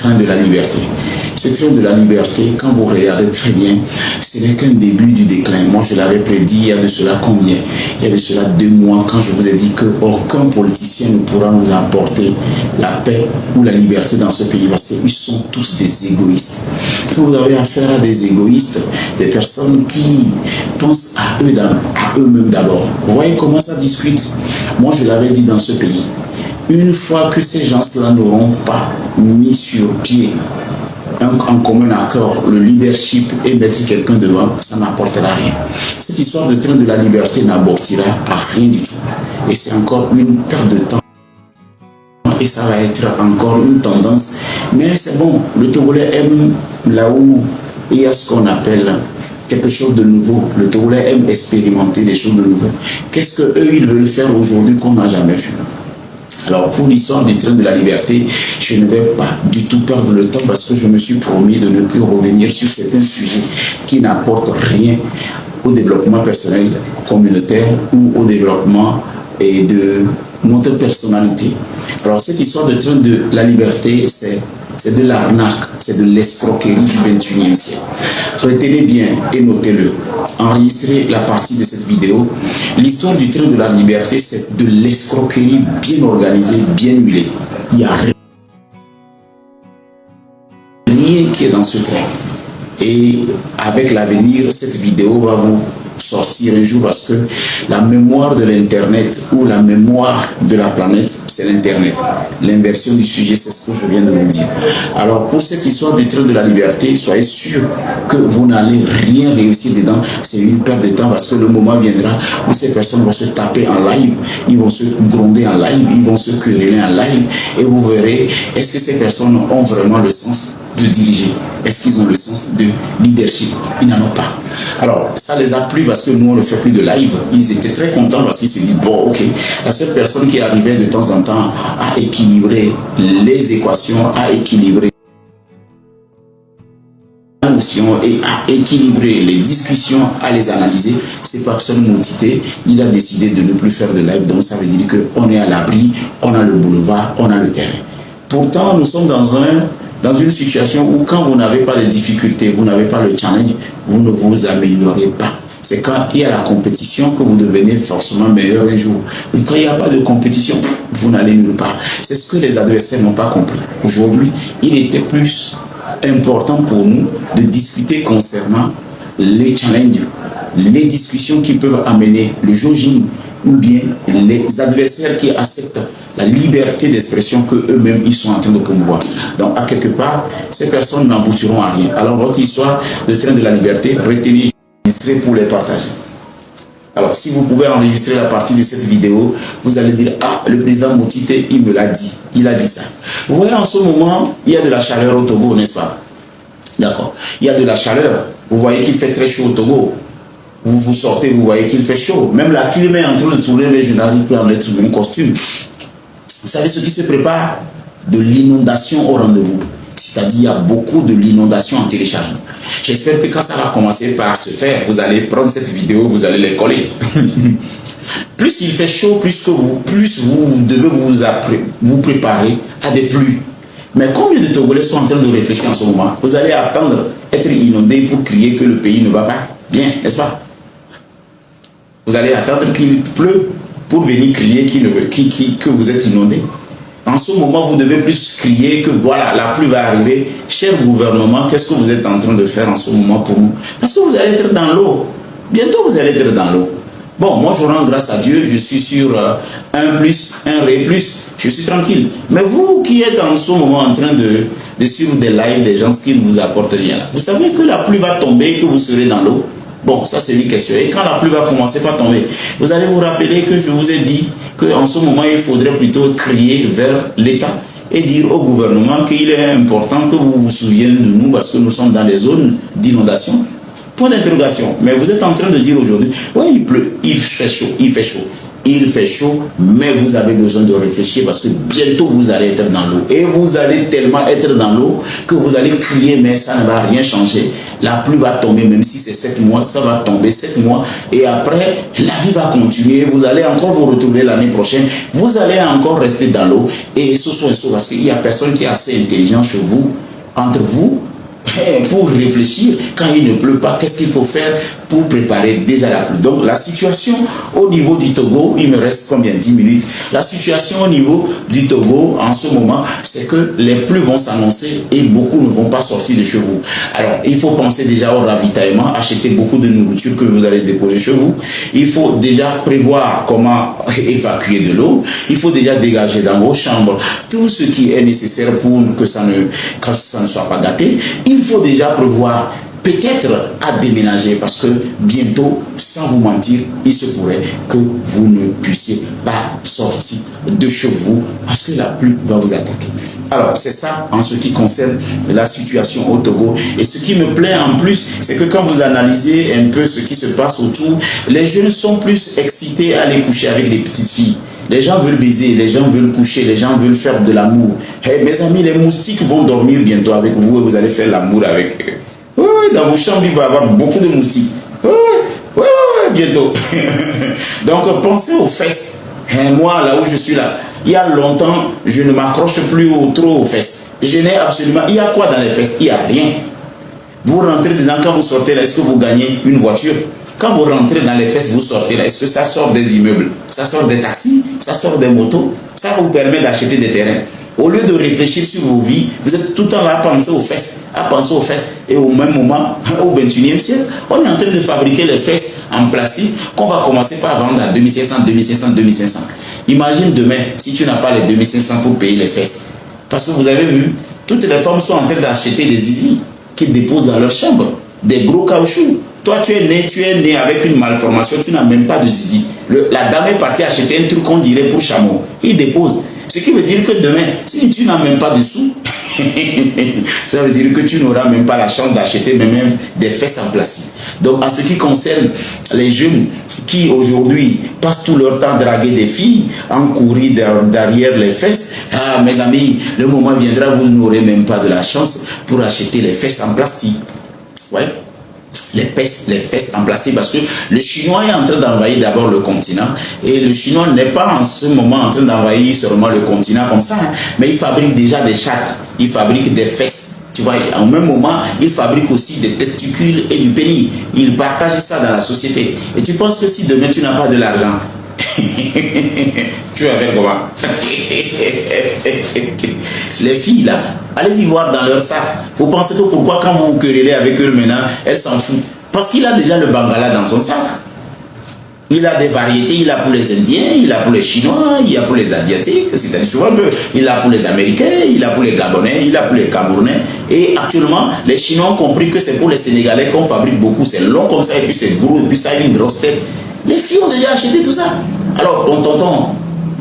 train de la liberté. Ce train de la liberté, quand vous regardez très bien, ce n'est qu'un début du déclin. Moi, je l'avais prédit il y a de cela combien? Il y a de cela 2 mois, quand je vous ai dit qu'aucun politicien ne pourra nous apporter la paix ou la liberté dans ce pays, parce qu'ils sont tous des égoïstes. Quand vous avez affaire à des égoïstes, des personnes qui pensent à eux-mêmes d'abord. Vous voyez comment ça discute? Moi, je l'avais dit dans ce pays. Une fois que ces gens-là n'auront pas mis sur pied en commun accord le leadership et mettre quelqu'un devant, ça n'apportera rien. Cette histoire de train de la liberté n'aboutira à rien du tout. Et c'est encore une perte de temps. Et ça va être encore une tendance. Mais c'est bon, le Togolais aime là où il y a ce qu'on appelle quelque chose de nouveau. Le Togolais aime expérimenter des choses de nouveau. Qu'est-ce qu'eux, ils veulent faire aujourd'hui qu'on n'a jamais vu? Alors, pour l'histoire du train de la liberté, je ne vais pas du tout perdre le temps parce que je me suis promis de ne plus revenir sur certains sujets qui n'apportent rien au développement personnel, communautaire ou au développement de notre personnalité. Alors, cette histoire de train de la liberté, c'est de l'arnaque, c'est de l'escroquerie du 21e siècle. Retenez bien et notez-le. Enregistrez la partie de cette vidéo. L'histoire du train de la liberté, c'est de l'escroquerie bien organisée, bien huilée. Il n'y a rien qui est dans ce train. Et avec l'avenir, cette vidéo va vous sortir un jour parce que la mémoire de l'Internet ou la mémoire de la planète, c'est l'Internet. L'inversion du sujet, c'est ce que je viens de vous dire. Alors, pour cette histoire du train de la liberté, soyez sûr que vous n'allez rien réussir dedans. C'est une perte de temps parce que le moment viendra où ces personnes vont se taper en live, ils vont se gronder en live, ils vont se quereller en live et vous verrez, est-ce que ces personnes ont vraiment le sens de diriger? Est-ce qu'ils ont le sens de leadership? Ils n'en ont pas. Alors, ça les a plu parce que nous, on ne fait plus de live. Ils étaient très contents parce qu'ils se disent, bon, ok, la seule personne qui arrivait de temps en temps à équilibrer les équations, à équilibrer la notion et à équilibrer les discussions, à les analyser, c'est personne Moutité. Il a décidé de ne plus faire de live. Donc, ça veut dire qu'on est à l'abri, on a le boulevard, on a le terrain. Pourtant, nous sommes dans une situation où quand vous n'avez pas de difficultés, vous n'avez pas le challenge, vous ne vous améliorez pas. C'est quand il y a la compétition que vous devenez forcément meilleur un jour. Mais quand il n'y a pas de compétition, vous n'allez nulle part. C'est ce que les adversaires n'ont pas compris. Aujourd'hui, il était plus important pour nous de discuter concernant les challenges, les discussions qui peuvent amener le jour J ou bien les adversaires qui acceptent la liberté d'expression que eux-mêmes ils sont en train de promouvoir. Donc à quelque part, ces personnes n'aboutiront à rien. Alors votre histoire de train de la liberté, retenez, enregistrez pour les partager. Alors si vous pouvez enregistrer la partie de cette vidéo, vous allez dire, ah, le président Moutité, il me l'a dit, il a dit ça. Vous voyez, en ce moment, il y a de la chaleur au Togo, n'est-ce pas? D'accord. Il y a de la chaleur. Vous voyez qu'il fait très chaud au Togo. Vous sortez, vous voyez qu'il fait chaud. Même la clim est en train de tourner, mais je n'arrive plus à mettre mon costume. Vous savez ce qui se prépare? De l'inondation au rendez-vous. C'est-à-dire, il y a beaucoup de l'inondation en téléchargement. J'espère que quand ça va commencer par se faire, vous allez prendre cette vidéo, vous allez les coller. Plus il fait chaud, plus vous devez vous préparer à des pluies. Mais combien de Togolais sont en train de réfléchir en ce moment? Vous allez attendre être inondé pour crier que le pays ne va pas bien, n'est-ce pas? Vous allez attendre qu'il pleut pour venir crier que vous êtes inondé. En ce moment, vous devez plus crier que voilà, la pluie va arriver. Cher gouvernement, qu'est-ce que vous êtes en train de faire en ce moment pour nous? Parce que vous allez être dans l'eau. Bientôt, vous allez être dans l'eau. Bon, moi, je rends grâce à Dieu. Je suis sur 1+, 1 Ré+. Je suis tranquille. Mais vous qui êtes en ce moment en train de suivre des lives des gens qui ne vous apportent rien, vous savez que la pluie va tomber et que vous serez dans l'eau. Bon, ça c'est une question. Et quand la pluie va commencer par tomber, vous allez vous rappeler que je vous ai dit qu'en ce moment, il faudrait plutôt crier vers l'État et dire au gouvernement qu'il est important que vous vous souveniez de nous parce que nous sommes dans les zones d'inondation. Point d'interrogation. Mais vous êtes en train de dire aujourd'hui, oui, il pleut, il fait chaud, il fait chaud. il fait chaud, mais vous avez besoin de réfléchir parce que bientôt vous allez être dans l'eau. Et vous allez tellement être dans l'eau que vous allez crier, mais ça ne va rien changer. La pluie va tomber, même si c'est 7 mois, ça va tomber 7 mois. Et après, la vie va continuer. Vous allez encore vous retrouver l'année prochaine. Vous allez encore rester dans l'eau. Et ce soit parce qu'il n'y a personne qui est assez intelligent chez vous, entre vous, pour réfléchir. Quand il ne pleut pas, qu'est-ce qu'il faut faire pour préparer déjà la pluie? Donc la situation au niveau du Togo, il me reste combien? 10 minutes. La situation au niveau du Togo en ce moment, c'est que les pluies vont s'annoncer et beaucoup ne vont pas sortir de chez vous. Alors il faut penser déjà au ravitaillement, acheter beaucoup de nourriture que vous allez déposer chez vous. Il faut déjà prévoir comment évacuer de l'eau. Il faut déjà dégager dans vos chambres tout ce qui est nécessaire pour que ça ne soit pas gâté. Il faut déjà prévoir peut-être à déménager parce que bientôt, sans vous mentir, il se pourrait que vous ne puissiez pas sortir de chez vous parce que la pluie va vous attaquer. Alors, c'est ça en ce qui concerne la situation au Togo. Et ce qui me plaît en plus, c'est que quand vous analysez un peu ce qui se passe autour, les jeunes sont plus excités à aller coucher avec les petites filles. Les gens veulent baiser, les gens veulent coucher, les gens veulent faire de l'amour. Hey, mes amis, les moustiques vont dormir bientôt avec vous et vous allez faire l'amour avec eux. Oui, dans vos chambres, il va y avoir beaucoup de moustiques. Oui, bientôt. Donc, pensez aux fesses. Et moi, là où je suis là, il y a longtemps, je ne m'accroche plus trop aux fesses. Je n'ai absolument... Il y a quoi dans les fesses? Il n'y a rien. Vous rentrez dedans, quand vous sortez là, est-ce que vous gagnez une voiture? Quand vous rentrez dans les fesses, vous sortez là, est-ce que ça sort des immeubles? Ça sort des taxis? Ça sort des motos? Ça vous permet d'acheter des terrains. Au lieu de réfléchir sur vos vies, vous êtes tout le temps là à penser aux fesses, Et au même moment, au 21e siècle, on est en train de fabriquer les fesses en plastique qu'on va commencer par vendre à 2500, 2500, 2500. Imagine demain, si tu n'as pas les 2500 pour payer les fesses. Parce que vous avez vu, toutes les femmes sont en train d'acheter des zizi qu'ils déposent dans leur chambre, des gros caoutchoucs. Toi, tu es né avec une malformation, tu n'as même pas de zizi. La dame est partie acheter un truc qu'on dirait pour chameau. Il dépose. Ce qui veut dire que demain, si tu n'as même pas de sous, ça veut dire que tu n'auras même pas la chance d'acheter même des fesses en plastique. Donc, en ce qui concerne les jeunes qui aujourd'hui passent tout leur temps à draguer des filles, en courir derrière les fesses, ah, mes amis, le moment viendra, vous n'aurez même pas de la chance pour acheter les fesses en plastique. Ouais. Les fesses en plastique parce que le Chinois est en train d'envahir d'abord le continent et le Chinois n'est pas en ce moment en train d'envahir seulement le continent comme ça, hein, mais il fabrique déjà des chattes, il fabrique des fesses. Tu vois, en même moment, il fabrique aussi des testicules et du pénis. Il partage ça dans la société. Et tu penses que si demain tu n'as pas de l'argent, tu vas faire comment? Les filles là, allez-y voir dans leur sac. Vous pensez que pourquoi quand vous vous querellez avec eux maintenant, elles s'en foutent? Parce qu'il a déjà le bangala dans son sac. Il a des variétés, il a pour les Indiens, il a pour les Chinois, il a pour les Asiatiques, c'est-à-dire souvent un peu, il a pour les Américains, il a pour les Gabonais, il a pour les Camerounais. Et actuellement, les Chinois ont compris que c'est pour les Sénégalais qu'on fabrique beaucoup. C'est long comme ça, et puis c'est gros, et puis ça a une grosse tête. Les filles ont déjà acheté tout ça. Alors, ton tonton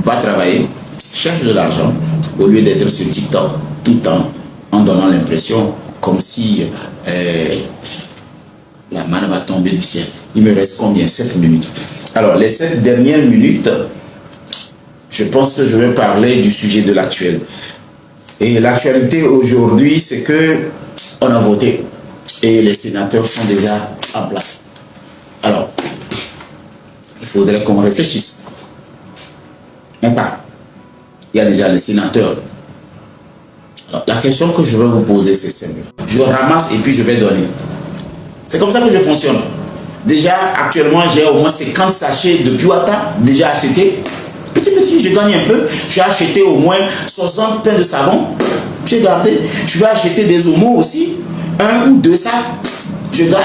va travailler, cherche de l'argent, au lieu d'être sur TikTok tout le temps, en donnant l'impression comme si la manne va tomber du ciel. Il me reste combien? 7 minutes. Alors, les 7 dernières minutes, je pense que je vais parler du sujet de l'actuel. Et l'actualité aujourd'hui, c'est que on a voté et les sénateurs sont déjà en place. Alors, il faudrait qu'on réfléchisse. Mais pas. Il y a déjà les sénateurs. Alors, la question que je vais vous poser, c'est simple. Je ramasse et puis je vais donner. C'est comme ça que je fonctionne. Déjà, actuellement, j'ai au moins 50 sachets de Piwata déjà achetés. Petit, je gagne un peu. J'ai acheté au moins 60 pains de savon. J'ai gardé. Je vais acheter des homos aussi. 1 ou 2 sacs. Je garde.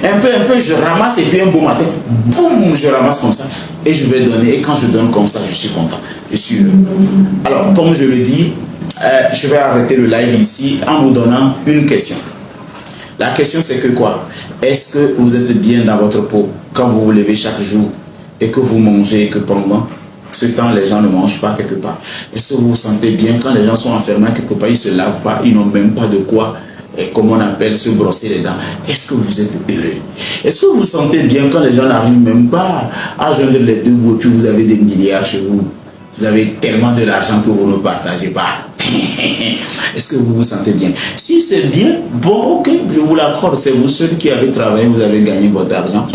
Un peu, je ramasse et puis un beau matin, boum, je ramasse comme ça. Et je vais donner. Et quand je donne comme ça, je suis content. Je suis heureux. Alors, comme je le dis, je vais arrêter le live ici en vous donnant une question. La question c'est que quoi? Est-ce que vous êtes bien dans votre peau quand vous vous levez chaque jour et que vous mangez et que pendant ce temps les gens ne mangent pas quelque part? Est-ce que vous vous sentez bien quand les gens sont enfermés quelque part, ils ne se lavent pas, ils n'ont même pas de quoi comme on appelle, se brosser les dents. Est-ce que vous êtes heureux? Est-ce que vous sentez bien quand les gens n'arrivent même pas à joindre les deux bouts et puis vous avez des milliards chez vous? Vous avez tellement de l'argent que vous ne partagez pas. Est-ce que vous vous sentez bien? Si c'est bien, bon, ok, je vous l'accorde. C'est vous seul qui avez travaillé, vous avez gagné votre argent.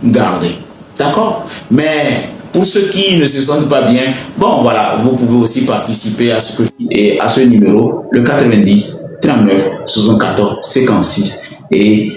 Gardez. D'accord? Mais pour ceux qui ne se sentent pas bien, bon, voilà, vous pouvez aussi participer à ce numéro, le 90 39 74 56. Et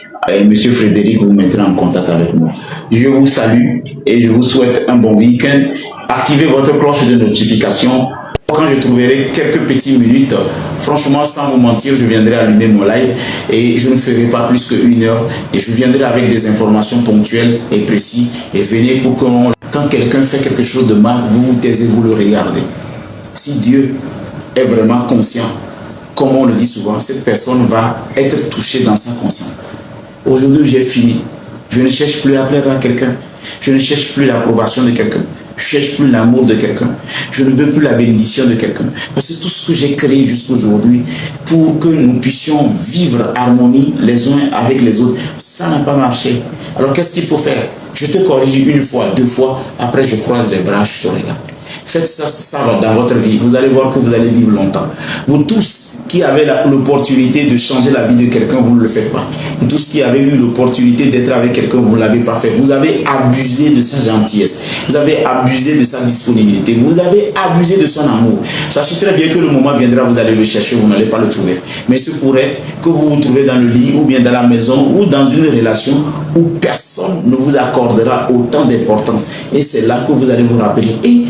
Monsieur Frédéric vous mettra en contact avec moi. Je vous salue et je vous souhaite un bon week-end. Activez votre cloche de notification. Quand je trouverai quelques petites minutes, franchement, sans vous mentir, je viendrai allumer mon live et je ne ferai pas plus qu'1 heure et je viendrai avec des informations ponctuelles et précises et venez pour que quand quelqu'un fait quelque chose de mal, vous vous taisez, vous le regardez. Si Dieu est vraiment conscient, comme on le dit souvent, cette personne va être touchée dans sa conscience. Aujourd'hui, j'ai fini. Je ne cherche plus à plaire à quelqu'un. Je ne cherche plus l'approbation de quelqu'un. Je ne cherche plus l'amour de quelqu'un. Je ne veux plus la bénédiction de quelqu'un. Parce que tout ce que j'ai créé jusqu'aujourd'hui pour que nous puissions vivre harmonie les uns avec les autres, ça n'a pas marché. Alors qu'est-ce qu'il faut faire? Je te corrige 1 fois, 2 fois, après je croise les bras, je te regarde. Faites ça dans votre vie. Vous allez voir que vous allez vivre longtemps. Vous tous qui avez l'opportunité de changer la vie de quelqu'un, vous ne le faites pas. Vous tous qui avez eu l'opportunité d'être avec quelqu'un, vous ne l'avez pas fait. Vous avez abusé de sa gentillesse. Vous avez abusé de sa disponibilité. Vous avez abusé de son amour. Sachez très bien que le moment viendra, vous allez le chercher, vous n'allez pas le trouver. Mais ce pourrait que vous vous trouvez dans le lit ou bien dans la maison ou dans une relation où personne ne vous accordera autant d'importance. Et c'est là que vous allez vous rappeler,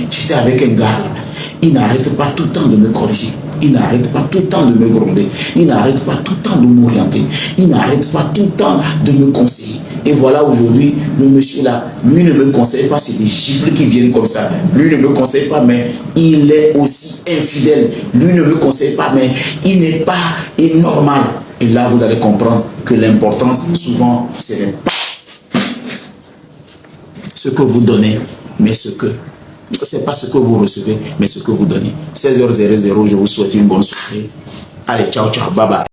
j'étais avec un gars là, il n'arrête pas tout le temps de me corriger, il n'arrête pas tout le temps de me gronder, il n'arrête pas tout le temps de m'orienter, il n'arrête pas tout le temps de me conseiller. Et voilà aujourd'hui, le monsieur là, lui ne me conseille pas, c'est des chiffres qui viennent comme ça. Lui ne me conseille pas, mais il est aussi infidèle. Lui ne me conseille pas, mais il n'est pas normal. Et là, vous allez comprendre que l'importance, souvent, ce n'est pas ce que vous donnez, mais c'est pas ce que vous recevez, mais ce que vous donnez. 16h00, je vous souhaite une bonne soirée. Allez, ciao, ciao, bye bye.